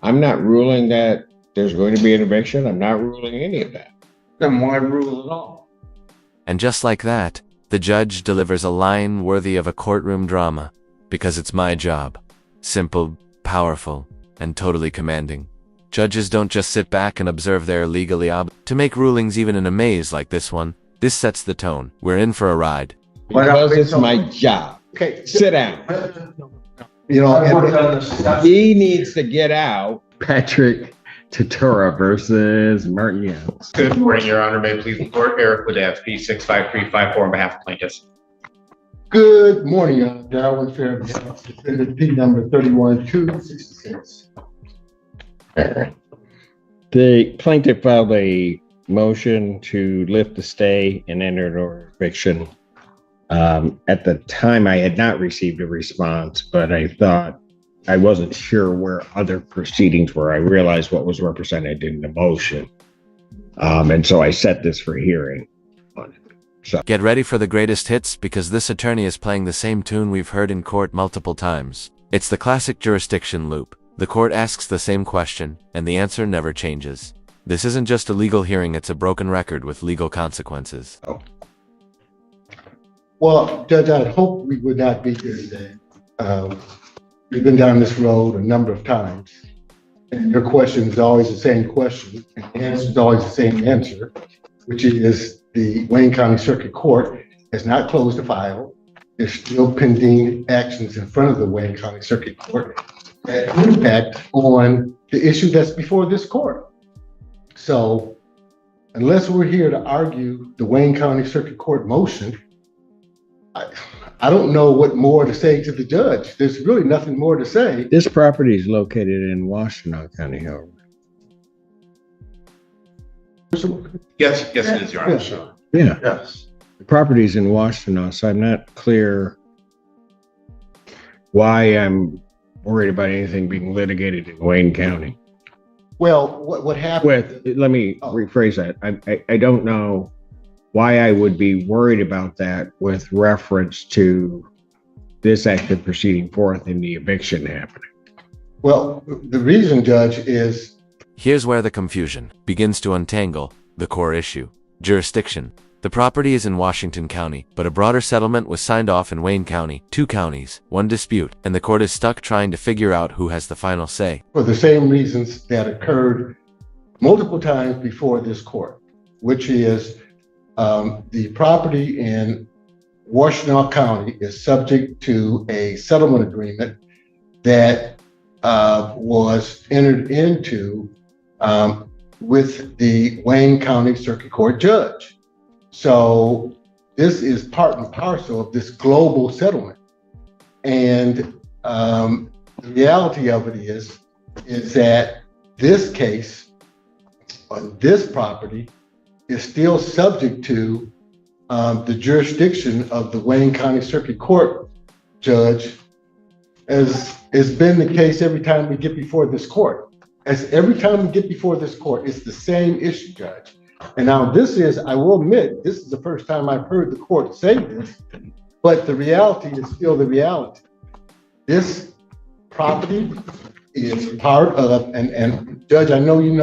I'm not ruling that there's going to be an eviction. I'm not ruling any of that. Then why rule at all? And just like that, the judge delivers a line worthy of a courtroom drama, because it's my job. Simple, powerful, and totally commanding. Judges don't just sit back and observe their legally to make rulings even in a maze like this one. This sets the tone. We're in for a ride. Because it's my job. Okay. Sit down. You know, He needs to get out. Patrick Tatura versus Martin Youngs. Good morning, Your Honor. May it please the court, Eric with P65354 on behalf of plaintiffs. good morning, Darwin Fair, defendant P number 31266. The plaintiff filed a motion to lift the stay and enter an order of eviction. At the time, I had not received a response, but I thought I wasn't sure where other proceedings were. I realized what was represented in the motion. And so I set this for hearing on it. So Get ready for the greatest hits, because this attorney is playing the same tune we've heard in court multiple times. It's the classic jurisdiction loop. The court asks the same question, and the answer never changes. This isn't just a legal hearing, it's a broken record with legal consequences. Well, Judge, I hope we would not be here today. We've been down this road a number of times, and your question is always the same question, and the answer is always the same answer, which is the Wayne County Circuit Court has not closed the file. There's still pending actions in front of the Wayne County Circuit Court that impact on the issue that's before this court. So unless we're here to argue the Wayne County Circuit Court motion, I don't know what more to say to the judge. There's really nothing more to say. this property is located in Washtenaw County, however. Yes, it is, Your Honor. Yeah, sure. Yeah, Yes. the property's in Washtenaw, so I'm not clear why I'm worried about anything being litigated in Wayne County. Well, what happened? Let me rephrase that. I don't know why I would be worried about that with reference to this action proceeding forth in the eviction happening. Well, the reason, Judge, is Here's where the confusion begins to untangle the core issue. Jurisdiction. The property is in Washington County, but a broader settlement was signed off in Wayne County. 2 counties, 1 dispute, and the court is stuck trying to figure out who has the final say. for the same reasons that occurred multiple times before this court, which is the property in Washtenaw County is subject to a settlement agreement that was entered into with the Wayne County Circuit Court judge. So this is part and parcel of this global settlement. And the reality of it is that this case on this property is still subject to the jurisdiction of the Wayne County Circuit Court judge, as has been the case every time we get before this court. As every time we get before this court, it's the same issue, Judge. And now this is, I will admit, this is the first time I've heard the court say this, but the reality is still the reality. This property is part of, and Judge, I know you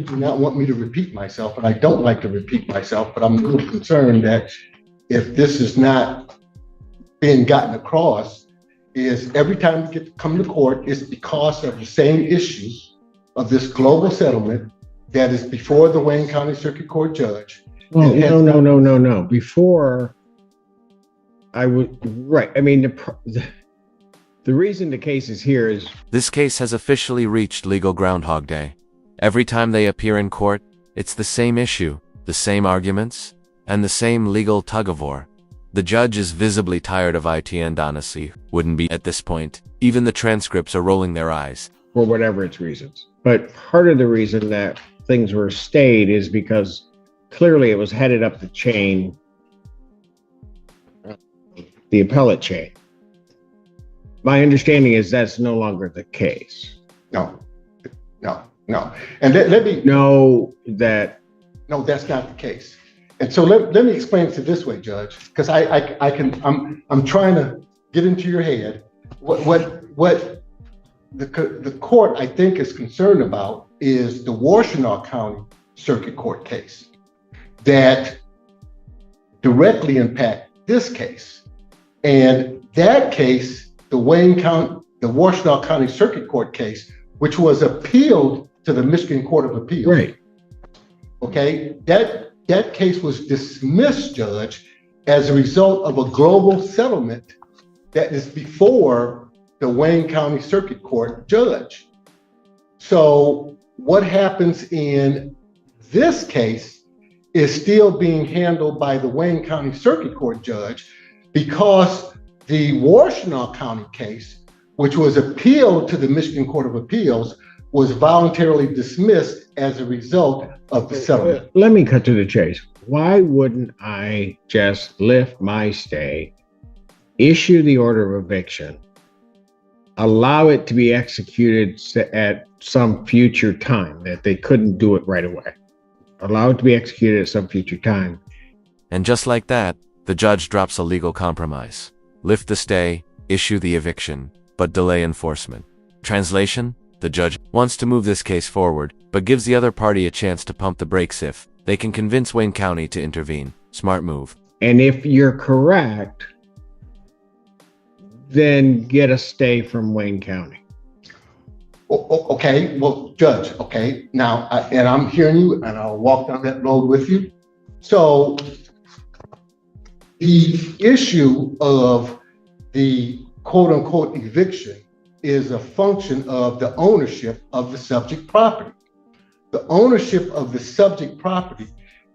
do not want me to repeat myself, and I don't like to repeat myself, but I'm a little concerned that if this is not being gotten across, is every time we get to come to court, it's because of the same issue of this global settlement that is before the Wayne County Circuit Court judge. Well, no. Before I would, right. I mean, the reason the case is here is This case has officially reached legal Groundhog Day. Every time they appear in court, it's the same issue, the same arguments, and the same legal tug-of-war. The judge is visibly tired of it, and honestly wouldn't be at this point. Even the transcripts are rolling their eyes. for whatever its reasons. But part of the reason that things were stayed is because clearly it was headed up the chain, the appellate chain. My understanding is that's no longer the case. No. And let me, No, that no, that's not the case. And so let me explain it this way, Judge, because I'm trying to get into your head what the court, I think, is concerned about is the Washtenaw County Circuit Court case that directly impact this case. And that case, the Washtenaw County Circuit Court case, which was appealed to the Michigan Court of Appeals. Right. Okay, that case was dismissed, Judge, as a result of a global settlement that is before the Wayne County Circuit Court judge. So what happens in this case is still being handled by the Wayne County Circuit Court judge, because the Washtenaw County case, which was appealed to the Michigan Court of Appeals, was voluntarily dismissed as a result of the settlement. Let me cut to the chase. Why wouldn't I just lift my stay, issue the order of eviction, allow it to be executed at some future time, that they couldn't do it right away? Allow it to be executed at some future time. And just like that, the judge drops a legal compromise. Lift the stay, issue the eviction, but delay enforcement. Translation: the judge wants to move this case forward, but gives the other party a chance to pump the brakes if they can convince Wayne County to intervene. Smart move. And if you're correct, then get a stay from Wayne County. Okay, well, Judge, okay, now, and I'm hearing you, and I'll walk down that road with you. So the issue of the quote unquote eviction is a function of the ownership of the subject property. The ownership of the subject property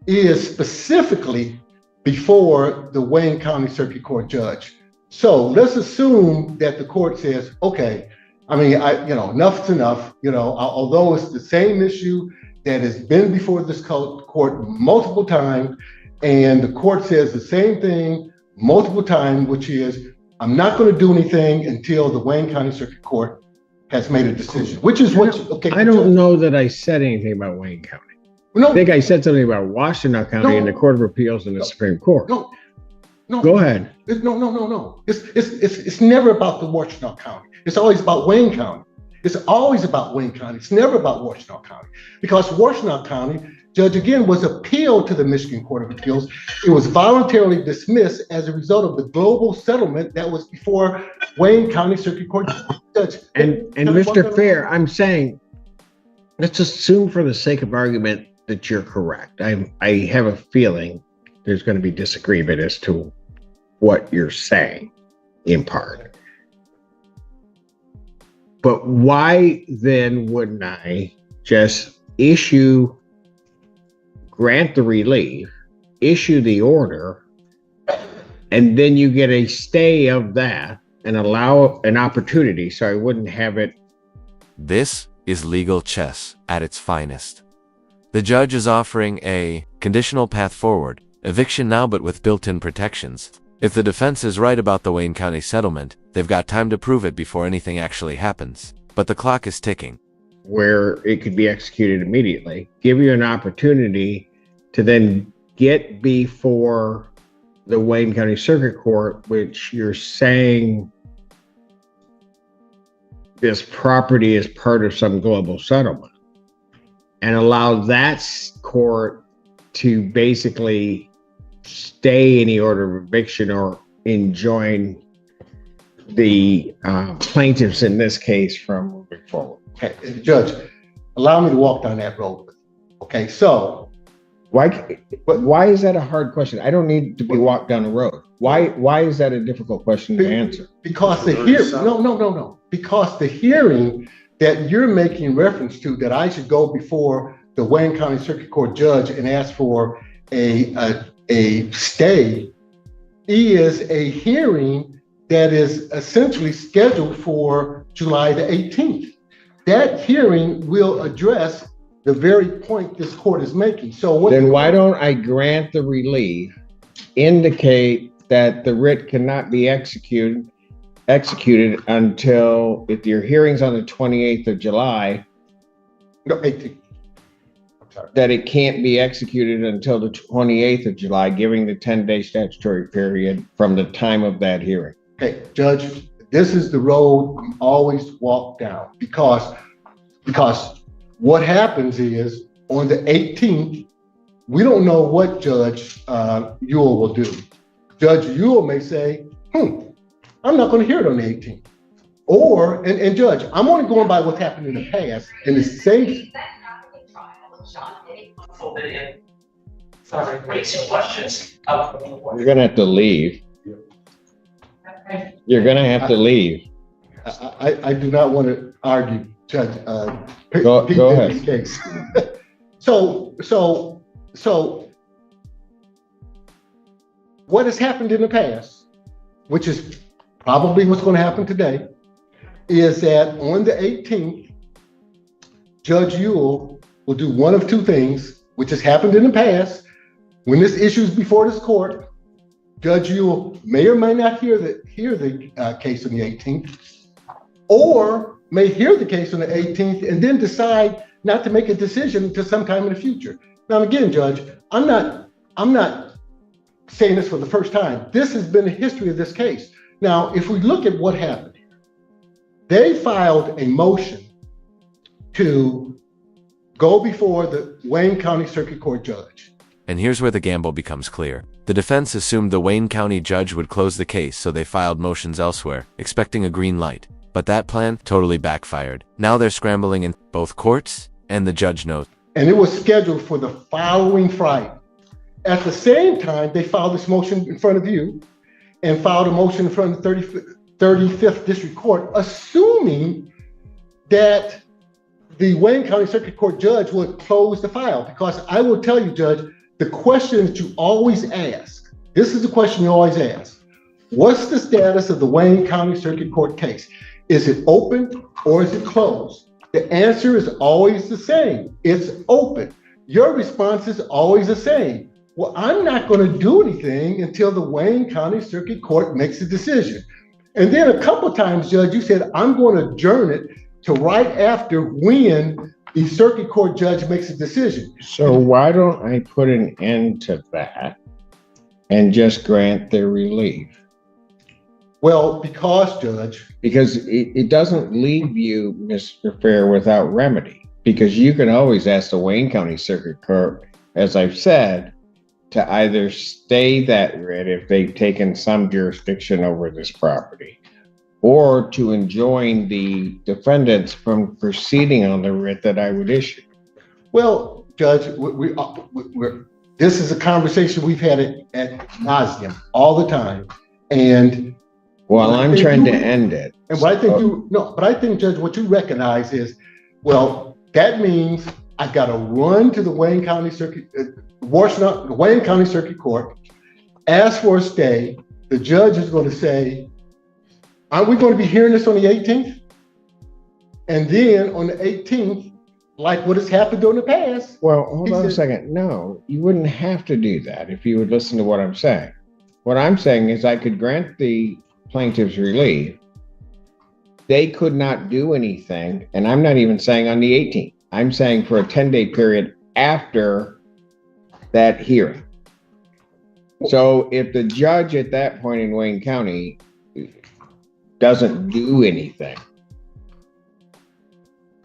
is specifically before the Wayne County Circuit Court judge. So let's assume that the court says, okay, I mean, enough's enough, although it's the same issue that has been before this court multiple times, and the court says the same thing multiple times, which is, I'm not going to do anything until the Wayne County Circuit Court has made a decision, which is what, okay. I don't know that I said anything about Wayne County. No, I think I said something about Washtenaw County and the Court of Appeals and the Supreme Court. No. Go ahead. No. It's never about the Washtenaw County. It's always about Wayne County. It's always about Wayne County. It's never about Washtenaw County, because Washtenaw County, Judge, again, was appealed to the Michigan Court of Appeals. It was voluntarily dismissed as a result of the global settlement that was before Wayne County Circuit Court judge. And Mr. Fair, I'm saying, let's assume for the sake of argument that you're correct. I have a feeling there's going to be disagreement as to what you're saying in part. But why then wouldn't I just grant the relief, issue the order, and then you get a stay of that and allow an opportunity so I wouldn't have it? This is legal chess at its finest. The judge is offering a conditional path forward, eviction now but with built-in protections. If the defense is right about the Wayne County settlement, they've got time to prove it before anything actually happens. But the clock is ticking. Where it could be executed immediately, give you an opportunity to then get before the Wayne County Circuit Court, which you're saying this property is part of some global settlement, and allow that court to basically stay any order of eviction or enjoin the plaintiffs in this case from moving forward. Okay, Judge, allow me to walk down that road. Okay, so why is that a hard question? I don't need to be walked down the road. Why is that a difficult question to answer? Because the hearing, no. Because the hearing that you're making reference to, that I should go before the Wayne County Circuit Court judge and ask for a stay, is a hearing that is essentially scheduled for July the 18th. That hearing will address the very point this court is making. So then why don't I grant the relief, indicate that the writ cannot be executed until, if your hearing's on the 28th of July, no, 18th. I'm sorry. That it can't be executed until the 28th of July, giving the 10-day statutory period from the time of that hearing. Okay, Judge, this is the road we always walk down because what happens is on the 18th, we don't know what Judge Ewell will do. Judge Ewell may say, I'm not going to hear it on the 18th. Or, and Judge, I'm only going by what's happened in the past, and the same. Sorry, raising questions. You're going to have to leave. You're going to have to leave. I do not want to argue, Judge. Go ahead. Case. So what has happened in the past, which is probably what's going to happen today, is that on the 18th, Judge Ewell will do one of two things, which has happened in the past. When this issue is before this court, Judge Ewell may or may not hear the case on the 18th, or may hear the case on the 18th and then decide not to make a decision until sometime in the future. Now, again, Judge, I'm not saying this for the first time. This has been the history of this case. Now, if we look at what happened here, they filed a motion to go before the Wayne County Circuit Court judge. And here's where the gamble becomes clear. The defense assumed the Wayne County judge would close the case, so they filed motions elsewhere, expecting a green light. But that plan totally backfired. Now they're scrambling in both courts, and the judge knows. And it was scheduled for the following Friday. At the same time, they filed this motion in front of you and filed a motion in front of the 35th District Court, assuming that the Wayne County Circuit Court judge would close the file. Because I will tell you, Judge, the question that you always ask, this is the question you always ask: what's the status of the Wayne County Circuit Court case? Is it open or is it closed? The answer is always the same. It's open. Your response is always the same. Well, I'm not going to do anything until the Wayne County Circuit Court makes a decision. And then a couple of times, Judge, you said, I'm going to adjourn it to right after when the circuit court judge makes a decision. So why don't I put an end to that and just grant their relief? Well, because, Judge. Because it doesn't leave you, Mr. Fair, without remedy. Because you can always ask the Wayne County Circuit Court, as I've said, to either stay that writ if they've taken some jurisdiction over this property, or to enjoin the defendants from proceeding on the writ that I would issue. Well, Judge, this is a conversation we've had at nauseam all the time, and well, I'm trying to end it. And what I think but I think, Judge, what you recognize is, well, that means I've got to run to the Wayne County Circuit, Wayne County Circuit Court, ask for a stay. The judge is going to say, aren't we going to be hearing this on the 18th? And then on the 18th, like what has happened in the past. Well, hold on a second. No, you wouldn't have to do that if you would listen to what I'm saying. What I'm saying is I could grant the plaintiff's relief. They could not do anything. And I'm not even saying on the 18th. I'm saying for a 10-day period after that hearing. So if the judge at that point in Wayne County doesn't do anything,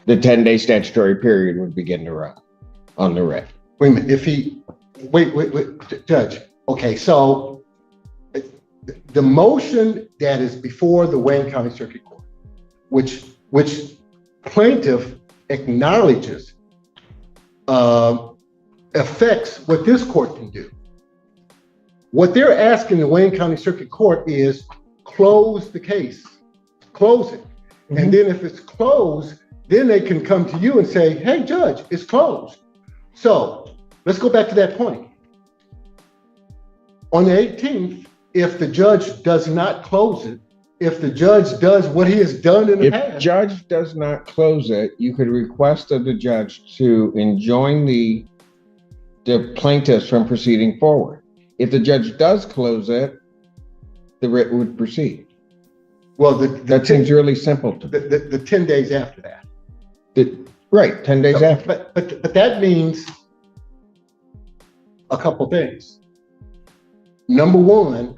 the 10-day statutory period would begin to run on the writ. Wait a minute, wait, Judge. Okay, so the motion that is before the Wayne County Circuit Court, which plaintiff acknowledges affects what this court can do. What they're asking the Wayne County Circuit Court is close the case, close it. Mm-hmm. And then if it's closed, then they can come to you and say, hey, Judge, it's closed. So let's go back to that point. On the 18th, if the judge does not close it, if the judge does what he has done in the past. If the judge does not close it, you could request of the judge to enjoin the plaintiffs from proceeding forward. If the judge does close it, the writ would proceed. Well, that seems really simple to me. The 10 days after that. Right, 10 days after. But that means a couple things. Number one,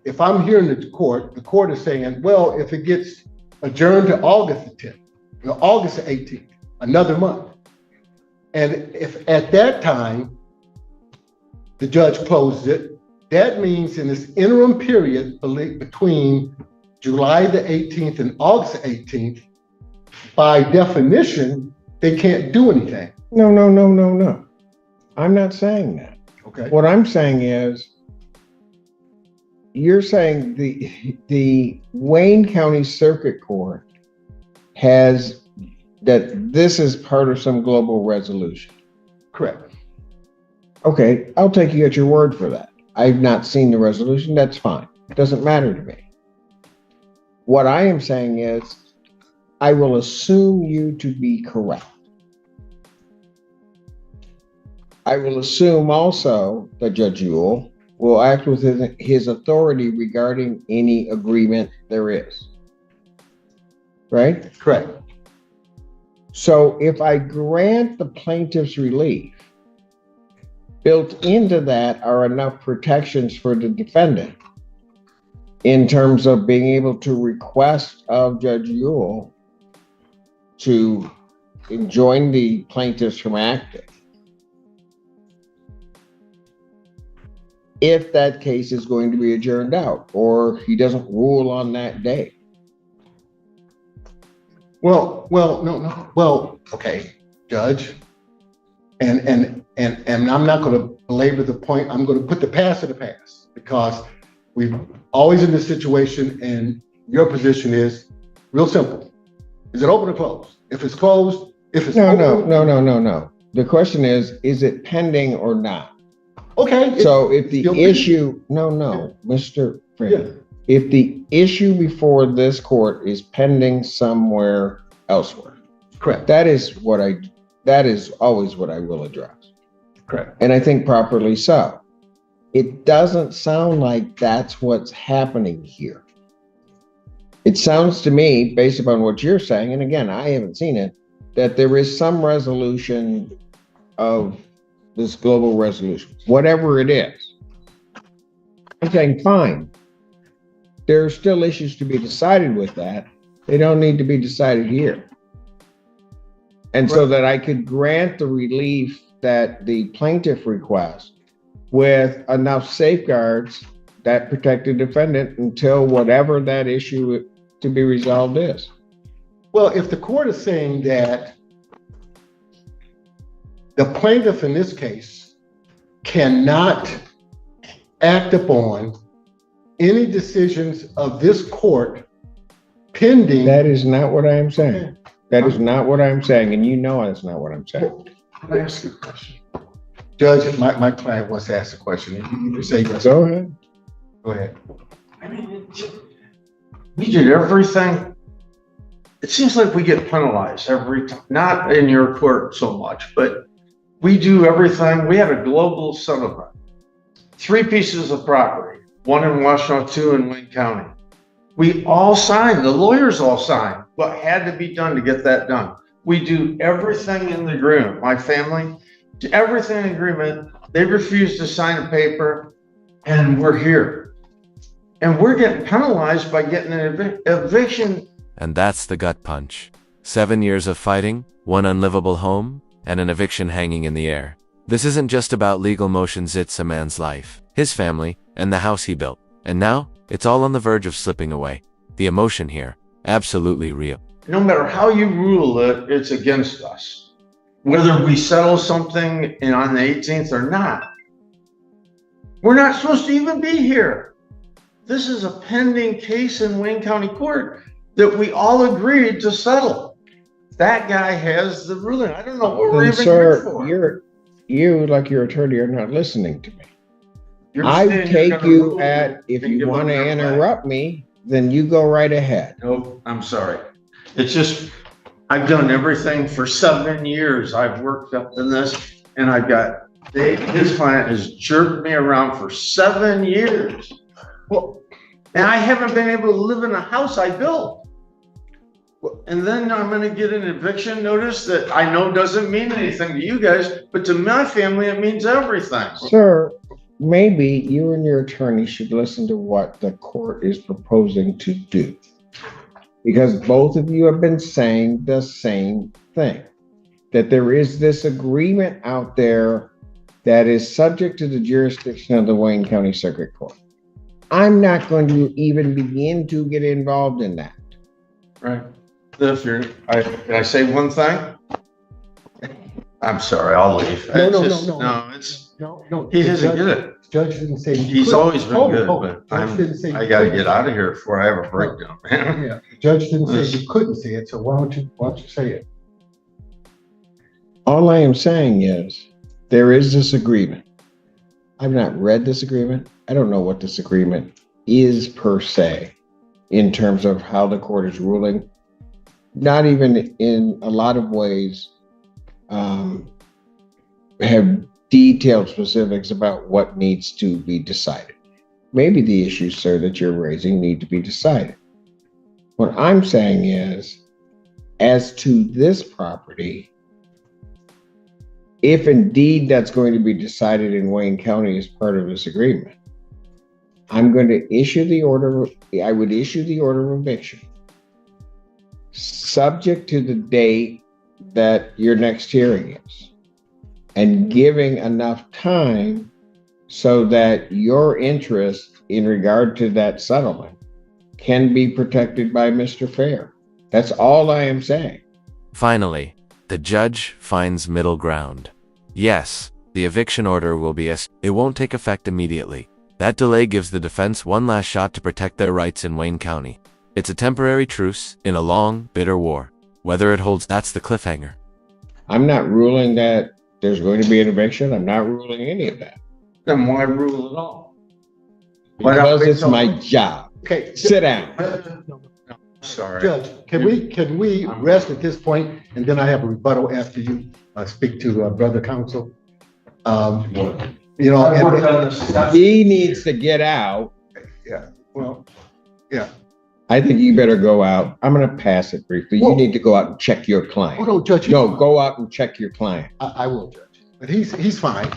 if I'm hearing the court is saying, well, if it gets adjourned to August the 10th, August the 18th, another month. And if at that time, the judge closes it, that means in this interim period between July the 18th and August the 18th, by definition, they can't do anything. No. I'm not saying that. Okay. What I'm saying is, you're saying the Wayne County Circuit Court has that this is part of some global resolution. Correct. Okay, I'll take you at your word for that. I've not seen the resolution. That's fine. It doesn't matter to me. What I am saying is, I will assume you to be correct. I will assume also that Judge Ewell will act with his authority regarding any agreement there is. Right? Correct. So if I grant the plaintiff's relief, built into that are enough protections for the defendant in terms of being able to request of Judge Ewell to enjoin the plaintiffs from acting, if that case is going to be adjourned out or he doesn't rule on that day. No. Well, okay, Judge. And I'm not going to belabor the point. I'm going to put the past in the past, because we've always in this situation, and your position is real simple. Is it open or closed? If it's closed, if it's open. No. The question is it pending or not? Okay. So if the issue, Mr. Freeman, if the issue before this court is pending somewhere elsewhere, correct. That is always what I will address. Correct. And I think properly so. It doesn't sound like that's what's happening here. It sounds to me, based upon what you're saying, and again, I haven't seen it, that there is some resolution of this global resolution, whatever it is. I'm saying, fine. There are still issues to be decided with that. They don't need to be decided here. And so that I could grant the relief that the plaintiff requests with enough safeguards that protect the defendant until whatever that issue to be resolved is. Well, if the court is saying that the plaintiff in this case cannot act upon any decisions of this court pending. That is not what I am saying. That is not what I'm saying, and you know that's not what I'm saying. Can I ask you a question? Judge, my client wants to ask a question. You say yes. Go ahead. Go ahead. I mean, we did everything. It seems like we get penalized every time, not in your court so much, but we do everything. We had a global settlement. 3 pieces of property, 1 in Washtenaw, 2 in Wayne County. We all signed, the lawyers all signed what had to be done to get that done. We do everything in the agreement. My family, do everything in the agreement. They refused to sign a paper, and we're here. And we're getting penalized by getting an eviction. And that's the gut punch. 7 years of fighting, 1 unlivable home, and an eviction hanging in the air. This isn't just about legal motions, it's a man's life, his family, and the house he built. And now, it's all on the verge of slipping away. The emotion here, absolutely real. No matter how you rule it, it's against us. Whether we settle something on the 18th or not. We're not supposed to even be here. This is a pending case in Wayne County Court that we all agreed to settle. That guy has the ruling. I don't know what we're even here for. You, like your attorney, are not listening to me. I take you at, if you want to interrupt me, then you go right ahead. Nope, I'm sorry. It's just, I've done everything for 7 years. I've worked up in this, and I've got, his client has jerked me around for 7 years. Well, and I haven't been able to live in a house I built. And then I'm going to get an eviction notice that I know doesn't mean anything to you guys, but to my family, it means everything. Sir, maybe you and your attorney should listen to what the court is proposing to do. Because both of you have been saying the same thing, that there is this agreement out there that is subject to the jurisdiction of the Wayne County Circuit Court. I'm not going to even begin to get involved in that. Right. Can I say one thing? I'm sorry, I'll leave. No, no, It's just- no, no. It's, No. he the isn't judge- good. Judge didn't say. you He's couldn't. always been Hold it, good, hold it. but Judge didn't say I you gotta couldn't. get out of here before I have a breakdown, man. Yeah, the judge didn't say you couldn't say it, so why don't you say it? All I am saying is there is this agreement. I've not read this agreement. I don't know what this agreement is per se in terms of how the court is ruling. Not even in a lot of ways have detailed specifics about what needs to be decided. Maybe the issues, sir, that you're raising need to be decided. What I'm saying is, as to this property, if indeed that's going to be decided in Wayne County as part of this agreement, I'm going to issue the order. I would issue the order of eviction, subject to the date that your next hearing is, and giving enough time so that your interest in regard to that settlement can be protected by Mr. Fair. That's all I am saying. Finally, the judge finds middle ground. Yes, the eviction order will be it won't take effect immediately. That delay gives the defense one last shot to protect their rights in Wayne County. It's a temporary truce in a long, bitter war. Whether it holds, that's the cliffhanger. I'm not ruling that there's going to be an eviction. I'm not ruling any of that. Then why rule at all? Why not Because wait it's till- my job. Okay. Sit down. Sorry. Judge, can we rest at this point, and then I have a rebuttal after you speak to brother counsel? You know, I worked on this. He needs to get out. yeah, well, yeah. I think you better go out. I'm going to pass it briefly. You Whoa. need to go out and check your Oh, client. no, Judge. No, go out and check your client. I will, Judge. But he's fine.